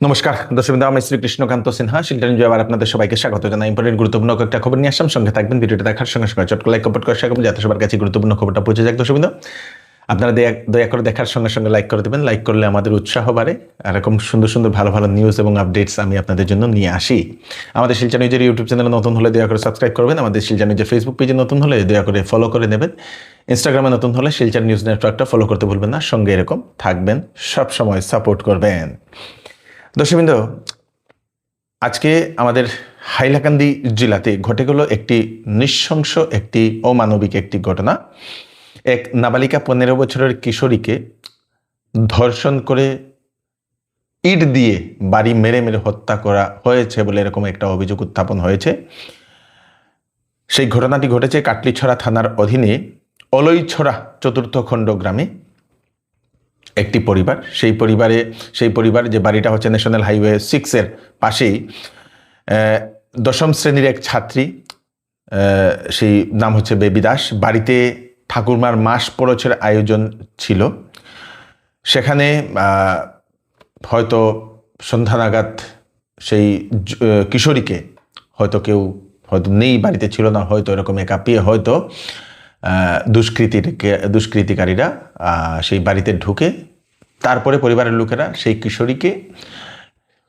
নমস্কার দর্শকবৃন্দ, আমি শ্রী কৃষ্ণকান্ত সিনহা শিলচর নিউজে আবার আপনাদের সবাইকে স্বাগত জানাই। ইম্পর্টেন্ট গুরুত্বপূর্ণ একটা খবর নিয়ে আসলাম, সঙ্গে থাকবেন। ভিডিওটা দেখার সঙ্গে সঙ্গে চট করে লাইক কমেন্ট করে শেয়ার করবেন যাতে সবার কাছে গুরুত্বপূর্ণ খবরটা পৌঁছে যাক। দর্শকবৃন্দ, আপনারা দয়া করে দেখার সঙ্গে সঙ্গে লাইক করে দেবেন। লাইক করলে আমাদের উৎসাহ বাড়ে। এরকম সুন্দর সুন্দর ভালো ভালো নিউজ এবং আপডেটস আমি আপনাদের জন্য নিয়ে আসি। আমাদের শিলচর নিউজের ইউটিউব চ্যানেলে নতুন হলে দয়া করে সাবস্ক্রাইব করবেন। আমাদের শিলচর নিউজের ফেসবুক পেজে নতুন হলে দয়া করে ফলো করে নেবেন। ইনস্টাগ্রামে নতুন হলে শিলচর নিউজ নেটওয়ার্কটা ফলো করতে ভুলবেন না। সঙ্গে এরকম থাকবেন, সব সময় সাপোর্ট করবেন। দর্শকবৃন্দ, আজকে আমাদের হাইলাকান্দি জেলাতে ঘটে গেল একটি নৃশংস, একটি অমানবিক একটি ঘটনা। এক নাবালিকা 15 বছরের কিশোরীকে ধর্ষণ করে ইট দিয়ে বাড়ি মেরে মেরে হত্যা করা হয়েছে বলে এরকম একটা অভিযোগ উত্থাপন হয়েছে। সেই ঘটনাটি ঘটেছে কাটলিছড়া থানার অধীনে অলইছড়া চতুর্থ খণ্ড গ্রামে। একটি পরিবার, সেই পরিবার যে বাড়িটা হচ্ছে ন্যাশনাল হাইওয়ে 6-এর পাশেই। 10ম শ্রেণীর এক ছাত্রী, সেই নাম হচ্ছে বেবি দাস। বাড়িতে ঠাকুরমার মাস পরশের আয়োজন ছিল। সেখানে হয়তো সন্ধ্যা নাগাদ সেই কিশোরীকে হয়তো কেউ হয়তো নেই, বাড়িতে ছিল না, হয়তো এরকম একা পেয়ে হয়তো দুষ্কৃতিকারীরা সেই বাড়িতে ঢুকে তারপরে পরিবারের লোকেরা সেই কিশোরীকে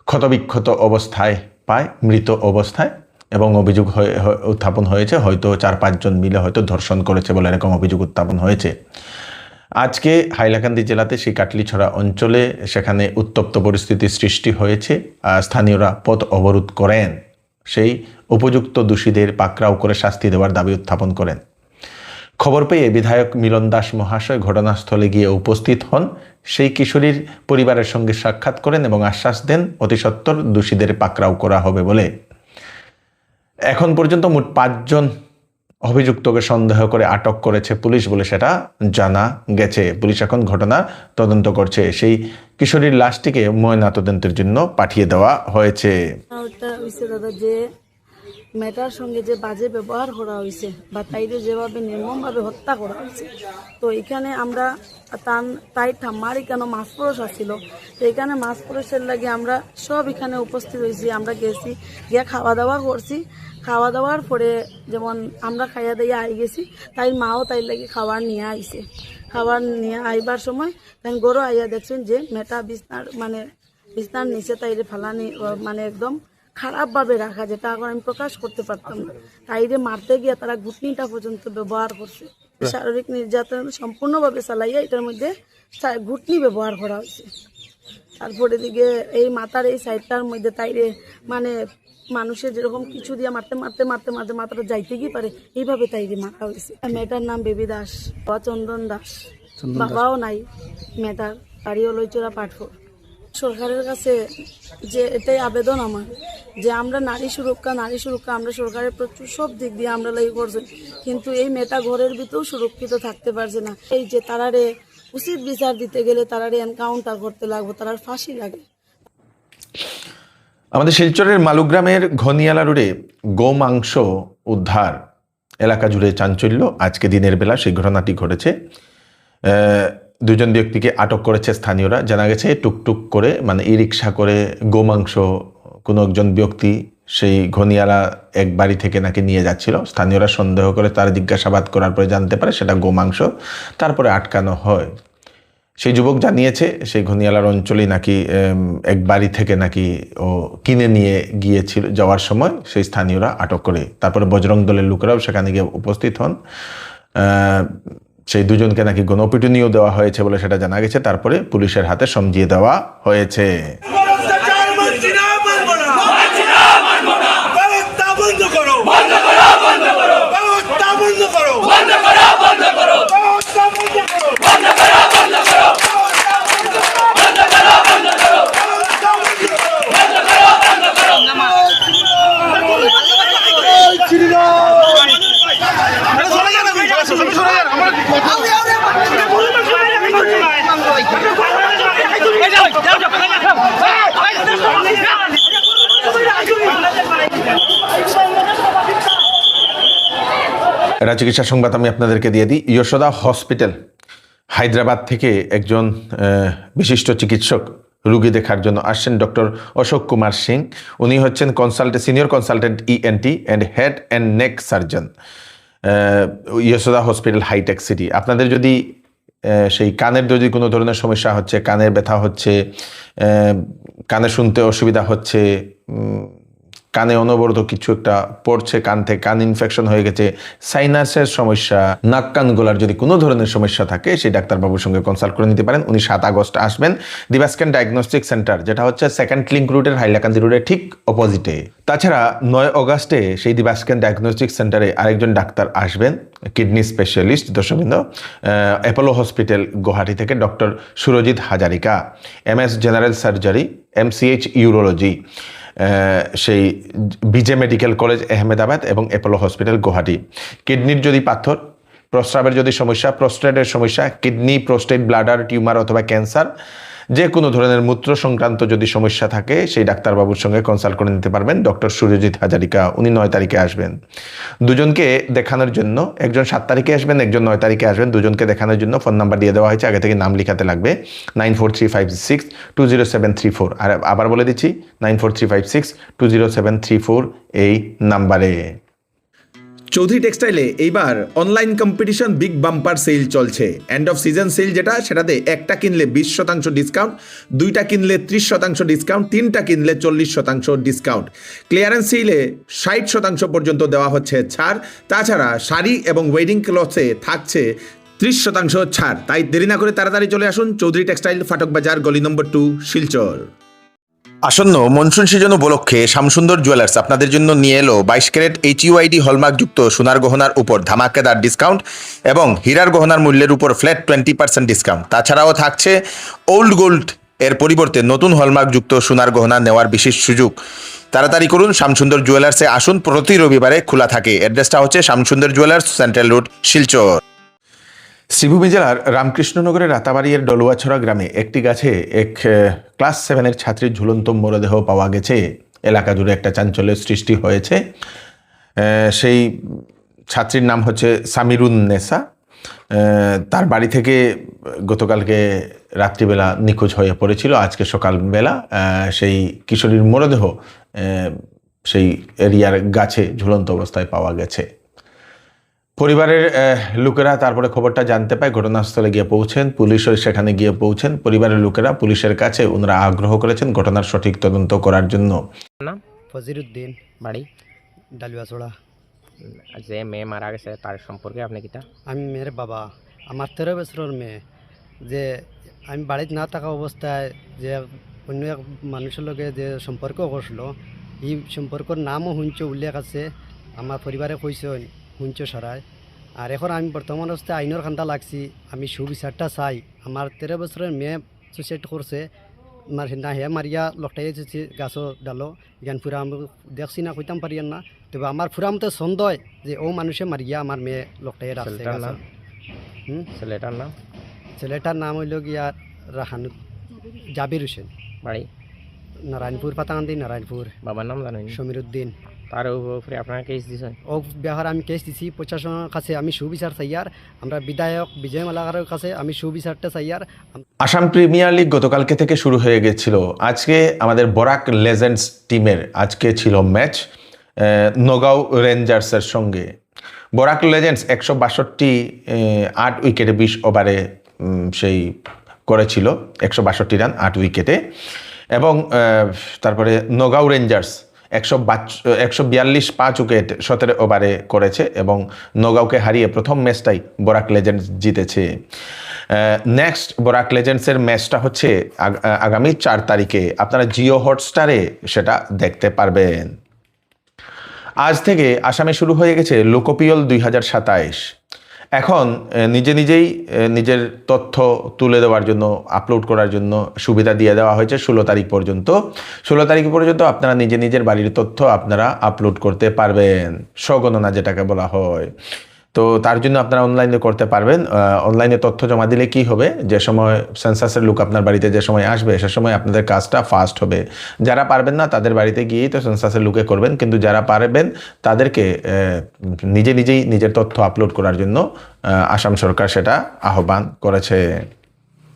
ক্ষতবিক্ষত অবস্থায় পায়, মৃত অবস্থায়, এবং অভিযোগ উত্থাপন হয়েছে হয়তো 4-5 জন মিলে হয়তো ধর্ষণ করেছে বলে এরকম অভিযোগ উত্থাপন হয়েছে। আজকে হাইলাকান্দি জেলাতে সেই কাটলিছড়া অঞ্চলে সেখানে উত্তপ্ত পরিস্থিতি সৃষ্টি হয়েছে। স্থানীয়রা পথ অবরোধ করেন, সেই উপযুক্ত দোষীদের পাকড়াও করে শাস্তি দেওয়ার দাবি উত্থাপন করেন। খবর পেয়ে বিধায়ক মিলন দাস মহাশয় ঘটনাস্থলে গিয়ে উপস্থিত হন, সেই কিশোরীর পরিবারের সঙ্গে সাক্ষাৎ করেন এবং আশ্বাস দেন অতি সত্বর দোষীদের পাকড়াও করা হবে বলে। এখন পর্যন্ত মোট 5 জন অভিযুক্তকে সন্দেহ করে আটক করেছে পুলিশ বলে সেটা জানা গেছে। পুলিশ এখন ঘটনা তদন্ত করছে। সেই কিশোরীর লাশটিকে ময়না তদন্তের জন্য পাঠিয়ে দেওয়া হয়েছে। মেয়েটার সঙ্গে যে বাজে ব্যবহার করা হয়েছে বা তাইরে যেভাবে নির্মমভাবে হত্যা করা হয়েছে, তো এখানে আমরা তাই ঠাম্মার এখানে মাছ পরশ আসছিল, তো এখানে মাছ পরশের লাগে আমরা সব এখানে উপস্থিত হয়েছি। আমরা গেছি, গিয়ে খাওয়া দাওয়া করছি। খাওয়া দাওয়ার পরে যেমন আমরা খাইয়া দিয়ে আই গেছি, তাই মাও তাই লাগে খাবার নিয়ে আইছে। খাবার নিয়ে আইবার সময় তাই গরু আইয়া দেখছেন যে মেয়েটা বিছনার নিচে তাইরে ফালানি, মানে একদম খারাপভাবে রাখা, যেটা এখন আমি প্রকাশ করতে পারতাম না। তাইরে মারতে গিয়ে তারা ঘুটনিটা পর্যন্ত ব্যবহার করছে। শারীরিক নির্যাতন সম্পূর্ণভাবে চালাইয়া এটার মধ্যে ঘুটনি ব্যবহার করা হয়েছে। তারপরে দিকে এই মাথার এই সাইডটার মধ্যে তাইরে মানুষের যেরকম কিছু দিয়ে মারতে মারতে মারতে মারতে মাথাটা যাইতে গিয়ে পারে, এইভাবে তাইরে মারা হয়েছে। মেয়েটার নাম বেবি দাস, চন্দন দাস। বাবাও নাই মেয়েটার, বাড়িও লইচড়া পাঠফোর। সরকারের কাছে যে এটাই আবেদন আমার, যে আমরা নারী সুরক্ষা আমরা সরকারের প্রচুর সব দিক দিয়ে আমরা লাগি করছি, কিন্তু এই মেয়েটা ঘরের ভিতরেও সুরক্ষিত থাকতে পারছে না। এই যে তারারে উচিত বিচার দিতে গেলে তারারে এনকাউন্টার করতে লাগবে, তারার ফাঁসি লাগে। আমাদের শিলচরের মালুগ্রামের ঘনিয়ালা রোডে গোমাংস উদ্ধার, এলাকা জুড়ে চাঞ্চল্য। আজকে দিনের বেলা সেই ঘটনাটি ঘটেছে। 2 জন ব্যক্তিকে আটক করেছে স্থানীয়রা। জানা গেছে টুকটুক করে ই রিক্সা করে গোমাংস কোনো একজন ব্যক্তি সেই ঘনিয়ালা এক বাড়ি থেকে নাকি নিয়ে যাচ্ছিল। স্থানীয়রা সন্দেহ করে তার জিজ্ঞাসাবাদ করার পরে জানতে পারে সেটা গোমাংস, তারপরে আটকানো হয়। সেই যুবক জানিয়েছে সেই ঘনিয়ালার অঞ্চলে নাকি এক বাড়ি থেকে নাকি ও কিনে নিয়ে গিয়েছিল, যাওয়ার সময় সেই স্থানীয়রা আটক করে। তারপরে বজরং দলের লোকেরাও সেখানে গিয়ে উপস্থিত হন। সেই 2 জনকে নাকি গণপিটুনিও দেওয়া হয়েছে বলে সেটা জানা গেছে। তারপরে পুলিশের হাতে সমঝিয়ে দেওয়া হয়েছে। এটা চিকিৎসা সংবাদ আমি আপনাদেরকে দিয়ে দিই। যশোদা হসপিটাল হায়দ্রাবাদ থেকে একজন বিশিষ্ট চিকিৎসক রুগী দেখার জন্য আসছেন ডক্টর অশোক কুমার সিং। উনি হচ্ছেন senior consultant ENT and head and neck surgeon, Yashoda hospital Hitec City. আপনাদের যদি সেই কানের যদি কোনো ধরনের সমস্যা হচ্ছে, কানের ব্যথা হচ্ছে, কানে শুনতে অসুবিধা হচ্ছে, কানে অনবরত কিছু একটা পড়ছে, কান থেকে কান ইনফেকশন হয়ে গেছে, সাইনাসের সমস্যা, নাক কান গলার যদি কোনো ধরনের সমস্যা থাকে, সেই ডাক্তারবাবুর সঙ্গে কনসাল্ট করে নিতে পারেন। উনি 7 আগস্ট আসবেন দিবাস্কেন ডায়াগনস্টিক সেন্টার, যেটা হচ্ছে সেকেন্ড লিঙ্ক রুটের হাইলাকান্দি রোডের ঠিক অপোজিটে। তাছাড়া 9 অগাস্টে সেই দিবাস্কেন ডায়াগনস্টিক সেন্টারে আরেকজন ডাক্তার আসবেন, কিডনি স্পেশালিস্ট দর্শকবৃন্দ, অ্যাপোলো হসপিটাল গুয়াহাটি থেকে doctor Surajit Hazarika, MS general surgery, MCH urology, সেই বিজে মেডিকেল কলেজ আহমেদাবাদ এবং অ্যাপোলো হসপিটাল গুয়াহাটি। কিডনির যদি পাথর, প্রস্রাবের যদি সমস্যা, প্রোস্টেটের সমস্যা, কিডনি, প্রোস্টেট, ব্লাডার, টিউমার অথবা ক্যান্সার, যে কোনো ধরনের মূত্র সংক্রান্ত যদি সমস্যা থাকে, সেই ডাক্তারবাবুর সঙ্গে কনসাল্ট করে নিতে পারবেন ডক্টর সুরজিৎ হাজারিকা। উনি 9 তারিখে আসবেন দুজনকে দেখানোর জন্য। একজন 7 তারিখে আসবেন, একজন 9 তারিখে আসবেন। দুজনকে দেখানোর জন্য ফোন নাম্বার দিয়ে দেওয়া হয়েছে, আগে থেকে নাম লিখাতে লাগবে। 9435620734। আর আবার বলে দিচ্ছি, 9435620734 এই নাম্বারে। চৌধুরী টেক্সটাইলে এইবার online competition big bumper sale চলছে। এন্ড অফ সিজন সেল যেটা, সেটাতে একটা কিনলে 20% ডিসকাউন্ট, 2টা কিনলে 30% ডিসকাউন্ট, 3টা কিনলে 40% ডিসকাউন্ট। ক্লিয়ারেন্স সেলে 60% পর্যন্ত দেওয়া হচ্ছে ছাড়। তাছাড়া শাড়ি এবং ওয়েডিং ক্লথে থাকছে 30% ছাড়। তাই দেরি না করে তাড়াতাড়ি চলে আসুন চৌধুরী টেক্সটাইল, ফাটক বাজার, গলি নম্বর 2, শিলচর। আসন্ন মনসুন সিজন উপলক্ষে শ্যামসুন্দর জুয়েলার্স আপনাদের জন্য নিয়ে এলো 22 ক্যারেট HUID হলমার্কযুক্ত সোনার গহনার উপর ধামাকেদার ডিসকাউন্ট এবং হীরার গহনার মূল্যের উপর ফ্ল্যাট 20% ডিসকাউন্ট। তাছাড়াও থাকছে ওল্ড গোল্ড এর পরিবর্তে নতুন হলমার্কযুক্ত সোনার গহনা নেওয়ার বিশেষ সুযোগ। তাড়াতাড়ি করুন, শ্যামসুন্দর জুয়েলার্সে আসুন, প্রতি রবিবারে খোলা থাকে। অ্যাড্রেসটা হচ্ছে Shyamsundar jewellers, central road, Silchar. Sribhumi জেলার রামকৃষ্ণনগরের রাতাবাড়িয়ার ডলুয়াছড়া গ্রামে একটি গাছে এক ক্লাস 7-এর ছাত্রীর ঝুলন্ত মরদেহ পাওয়া গেছে। এলাকা জুড়ে একটা চাঞ্চল্যের সৃষ্টি হয়েছে। সেই ছাত্রীর নাম হচ্ছে সামিরুন্নেসা। তার বাড়ি থেকে গতকালকে রাত্রিবেলা নিখোঁজ হয়ে পড়েছিল। আজকে সকালবেলা সেই কিশোরীর মরদেহ সেই এরিয়ার গাছে ঝুলন্ত অবস্থায় পাওয়া গেছে। পরিবারের লোকেরা তারপরে খবরটা জানতে পায়, ঘটনাস্থলে গিয়ে পৌঁছেন, পুলিশও সেখানে গিয়ে পৌঁছেন। পরিবারের লোকেরা পুলিশের কাছে ওনারা আগ্রহ করেছেন ঘটনার সঠিক তদন্ত করার জন্য। নাম ফজিরউদ্দিন, বাড়ি ডালুয়াছড়া। যে মেয়ে মারা গেছে তার সম্পর্কে আপনি কিতা? আমি মেয়ের বাবা। আমার 13 বছরের মেয়ে, যে আমি বাড়িতে না থাকা অবস্থায় যে অন্য এক মানুষের লগে যে সম্পর্ক করছিল, এই সম্পর্কর নামও শুনছ, উল্লেখ আছে। আমার পরিবারে কইছে শুনছ সারায়। আর এখন আমি বর্তমান অবস্থায় আইনের খান্তা লাগছি। আমি সুবিচারটা চাই। আমার 13 বছরের মেয়ে সুইসাইড করছে, না হে মারিয়া লকটাইছে গাছও ডালো জ্ঞান ফুরা আমি দেখছি না, কইতাম পারি না। তবে আমার ফুরা মতো সন্দেহ যে ও মানুষে মারিয়া আমার মেয়ে লকটাই রাখছে। ছেলেটার নাম? ছেলেটার নাম হইল গিয়া রাহানু জাবির হোসেন, বাড়ি নারায়ণপুর, পাতাকান্দি, নারায়ণপুর। বাবার নাম জানেন? সমীরউদ্দিন। তার উপরে আপনারা কেস দিয়েছেন? ও ব্যাপারে আমি কেস দিছি প্রশাসনের কাছে। আমি সুবিচার চাইয়ার, আমরা বিধায়ক বিজয় মালাকারের কাছে আমি সুবিচারটা চাইয়ার। আসাম প্রিমিয়ার লিগ গতকালকে থেকে শুরু হয়ে গেছিল। আজকে আমাদের বরাক লেজেন্ডস টিমের আজকে ছিল ম্যাচ নগাঁও রেঞ্জার্সের সঙ্গে। বরাক লেজেন্ডস 162 8 উইকেটে 20 ওভারে সেই করেছিল 162 রান 8 উইকেটে। এবং তারপরে নগাঁও রেঞ্জার্স 142 5 উইকেট 17 ওভারে করেছে এবং নগাঁওকে হারিয়ে প্রথম ম্যাচটাই বরাক লেজেন্ডস জিতেছে। নেক্সট বরাক লেজেন্ডসের ম্যাচটা হচ্ছে আগামী 4 তারিখে। আপনারা জিও হটস্টারে সেটা দেখতে পারবেন। আজ থেকে আসামে শুরু হয়ে গেছে লোকপিয়ল 2027। এখন নিজেই নিজের তথ্য তুলে দেওয়ার জন্য, আপলোড করার জন্য সুবিধা দিয়ে দেওয়া হয়েছে 16 তারিখ পর্যন্ত। 16 তারিখ পর্যন্ত আপনারা নিজের বাড়ির তথ্য আপনারা আপলোড করতে পারবেন, স্বগণনা যেটাকে বলা হয়। তো তার জন্য আপনারা অনলাইনে করতে পারবেন। অনলাইনে তথ্য জমা দিলে কি হবে, যে সময় সেন্সাসের লোক আপনার বাড়িতে যে সময় আসবে সে সময় আপনাদের কাজটা ফাস্ট হবে। যারা পারবেন না তাদের বাড়িতে গিয়েই তো সেন্সাসের লোকে করবেন, কিন্তু যারা পারবেন তাদেরকে নিজেই নিজের তথ্য আপলোড করার জন্য আসাম সরকার সেটা আহ্বান করেছে।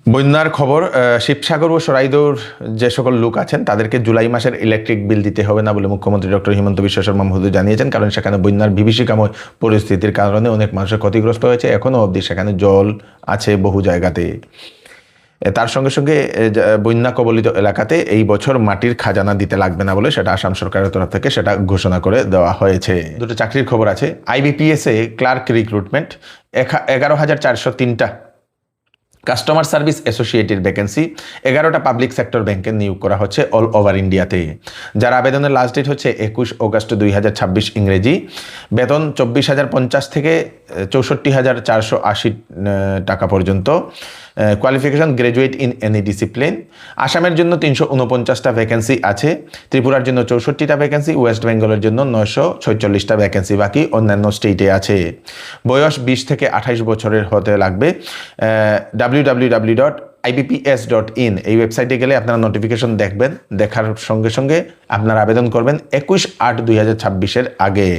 বন্যার খবর, শিবসাগর ও সরাইদৌর যে সকল লোক আছেন তাদেরকে জুলাই মাসের ইলেকট্রিক বিল দিতে হবে না বলে মুখ্যমন্ত্রী ডক্টর হিমন্ত বিশ্ব শর্মা মহোদয় জানিয়েছেন, কারণ সেখানে বন্যার বিভীষিকাময় পরিস্থিতির কারণে অনেক মানুষের ক্ষতিগ্রস্ত হয়েছে। এখনও অবধি সেখানে জল আছে বহু জায়গাতে। তার সঙ্গে সঙ্গে বন্যা কবলিত এলাকাতে এই বছর মাটির খাজানা দিতে লাগবে না বলে সেটা আসাম সরকারের তরফ থেকে সেটা ঘোষণা করে দেওয়া হয়েছে। দুটো চাকরির খবর আছে। আইবিপিএসে ক্লার্ক রিক্রুটমেন্ট 11,403টা কাস্টমার সার্ভিস অ্যাসোসিয়েটের ভ্যাকেন্সি 11টা পাবলিক সেক্টর ব্যাংকে নিয়োগ করা হচ্ছে অল ওভার ইন্ডিয়াতে। যার আবেদনের লাস্ট ডেট হচ্ছে 21 অগস্ট 2026 ইংরেজি। বেতন 24,050 থেকে 64,480 টাকা পর্যন্ত। Qualification graduate in any discipline. আসামের জন্য 349টা ভ্যাকেন্সি আছে, ত্রিপুরার জন্য 64টা ভ্যাকেন্সি, ওয়েস্ট বেঙ্গলের জন্য 946টা ভ্যাকেন্সি বাকি অন্যান্য স্টেটে আছে। বয়স 20 থেকে 28 বছরের হতে লাগবে। www.ibps.in এই ওয়েবসাইটে গেলে আপনারা নোটিফিকেশন দেখবেন, দেখার সঙ্গে সঙ্গে আপনারা আবেদন করবেন 21/8/2026 আগে।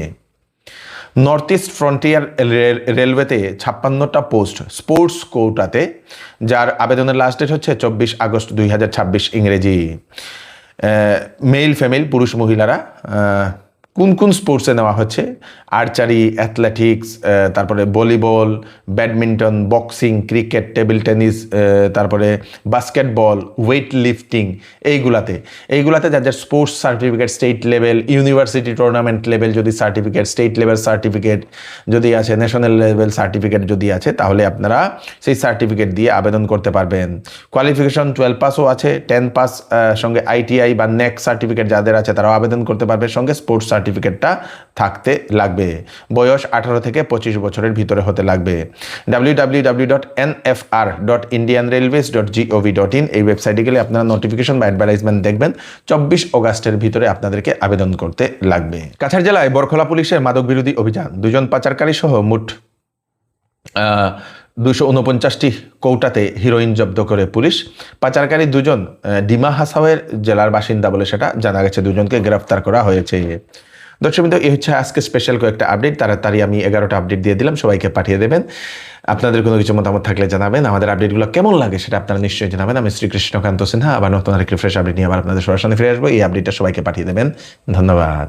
নর্থ ইস্ট ফ্রন্টিয়ার রেলওয়েতে 56টা পোস্ট স্পোর্টস কোটাতে, যার আবেদনের লাস্ট ডেট হচ্ছে 24 আগস্ট 2026 ইংরেজি। মেল ফিমেল পুরুষ মহিলারা কোন কোন স্পোর্টসে নেওয়া হচ্ছে? আর্চারি, অ্যাথলেটিক্স, তারপরে volleyball, badminton, boxing, cricket, table tennis, তারপরে বাস্কেটবল, ওয়েট লিফটিং, এইগুলাতে যার যার sports certificate, state level, university tournament level যদি সার্টিফিকেট, স্টেট লেভেল সার্টিফিকেট যদি আছে, ন্যাশনাল লেভেল সার্টিফিকেট যদি আছে, তাহলে আপনারা সেই সার্টিফিকেট দিয়ে আবেদন করতে পারবেন। কোয়ালিফিকেশন 12 পাসও আছে, 10 পাস সঙ্গে আইটিআই বা নেক সার্টিফিকেট যাদের আছে তারাও আবেদন করতে পারবে, সঙ্গে স্পোর্টস সার্টিফিকেটটা থাকতে লাগবে। বয়স 18 থেকে 25 বছরের ভিতরে হতে লাগবে। www.nfr.indianrailways.gov.in এই ওয়েবসাইটে গেলে আপনারা নোটিফিকেশন বা অ্যাডভার্টাইজমেন্ট দেখবেন। 24 অগাস্টের ভিতরে আপনাদেরকে আবেদন করতে লাগবে। কাছাড় জেলায় বরখলা পুলিশের মাদক বিরোধী অভিযান, 2জন পাচারকারী সহ মোট 249টি কৌটাতে হিরোইন জব্দ করে পুলিশ। পাচারকারী 2জন ডিমা হাসাওয়ের জেলার বাসিন্দা বলে সেটা জানা গেছে। 2জনকে গ্রেফতার করা হয়েছে। দর্শকবৃন্দ, এই হচ্ছে আজকে স্পেশাল কয়েকটা আপডেট। তাড়াতাড়ি আমি 11টা আপডেট দিয়ে দিলাম, সবাইকে পাঠিয়ে দেবেন। আপনাদের কোনো কিছু মতামত থাকলে জানাবেন। আমাদের আপডেটগুলো কেমন লাগে সেটা আপনারা নিশ্চয়ই জানাবেন। আমি শ্রীকৃষ্ণকান্ত সিনহা আবার নতুন আরেকটি ফ্রেশ আপডেট নিয়ে আবার আপনাদের সরাসরি ফিরে আসবো। এই আপডেটটা সবাইকে পাঠিয়ে দেবেন। ধন্যবাদ।